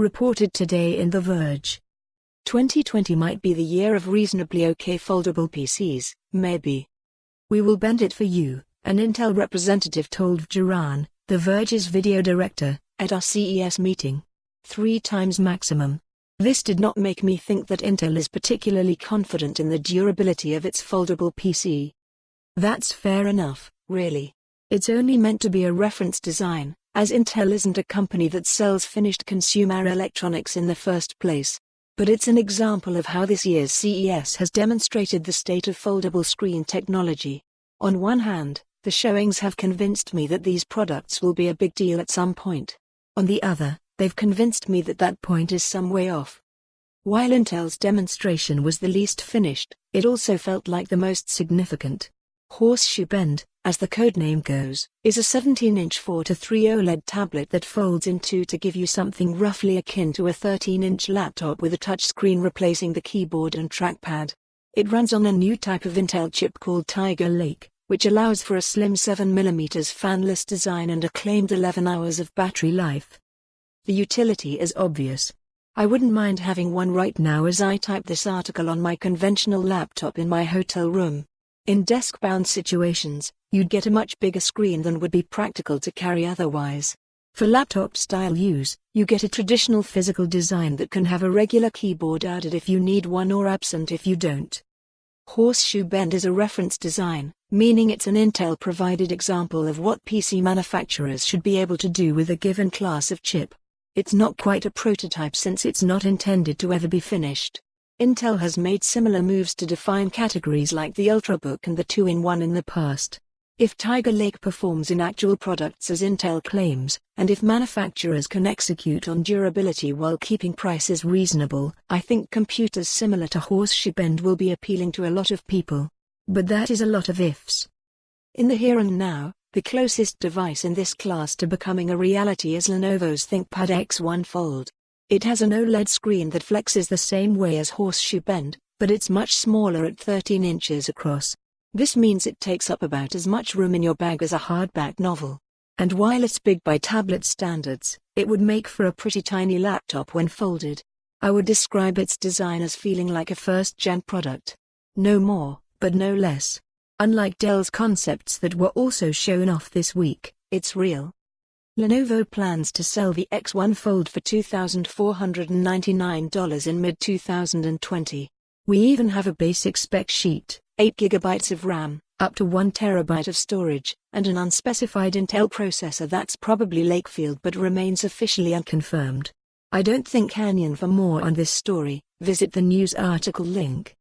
reported today in The Verge. 2020 might be the year of reasonably okay foldable PCs, maybe. We will bend it for you, an Intel representative told Vjeran, The Verge's video director, at our CES meeting. 3 times maximum. This did not make me think that Intel is particularly confident in the durability of its foldable PC. That's fair enough, really. It's only meant to be a reference design, as Intel isn't a company that sells finished consumer electronics in the first place. But it's an example of how this year's CES has demonstrated the state of foldable screen technology. On one hand, the showings have convinced me that these products will be a big deal at some point. On the other, they've convinced me that that point is some way off. While Intel's demonstration was the least finished, it also felt like the most significant. Horseshoe Bend, as the codename goes, is a 17-inch 4:3 OLED tablet that folds in two to give you something roughly akin to a 13-inch laptop with a touchscreen replacing the keyboard and trackpad. It runs on a new type of Intel chip called Tiger Lake, which allows for a slim 7mm fanless design and a claimed 11 hours of battery life. The utility is obvious. I wouldn't mind having one right now as I type this article on my conventional laptop in my hotel room. In desk-bound situations, you'd get a much bigger screen than would be practical to carry otherwise. For laptop-style use, you get a traditional physical design that can have a regular keyboard added if you need one or absent if you don't. Horseshoe Bend is a reference design, meaning it's an Intel-provided example of what PC manufacturers should be able to do with a given class of chip. It's not quite a prototype since it's not intended to ever be finished. Intel has made similar moves to define categories like the Ultrabook and the 2-in-1 in the past. If Tiger Lake performs in actual products as Intel claims, and if manufacturers can execute on durability while keeping prices reasonable, I think computers similar to Horseshoe Bend will be appealing to a lot of people. But that is a lot of ifs. In the here and now, the closest device in this class to becoming a reality is Lenovo's ThinkPad X1 Fold. It has an OLED screen that flexes the same way as Horseshoe Bend, but it's much smaller at 13 inches across. This means it takes up about as much room in your bag as a hardback novel. And while it's big by tablet standards, it would make for a pretty tiny laptop when folded. I would describe its design as feeling like a first-gen product. No more, but no less. Unlike Dell's concepts that were also shown off this week, it's real. Lenovo plans to sell the X1 Fold for $2,499 in mid-2020. We even have a basic spec sheet, 8 GB of RAM, up to 1 TB of storage, and an unspecified Intel processor that's probably Lakefield but remains officially unconfirmed. I don't think hang in for more on this story, visit the news article link.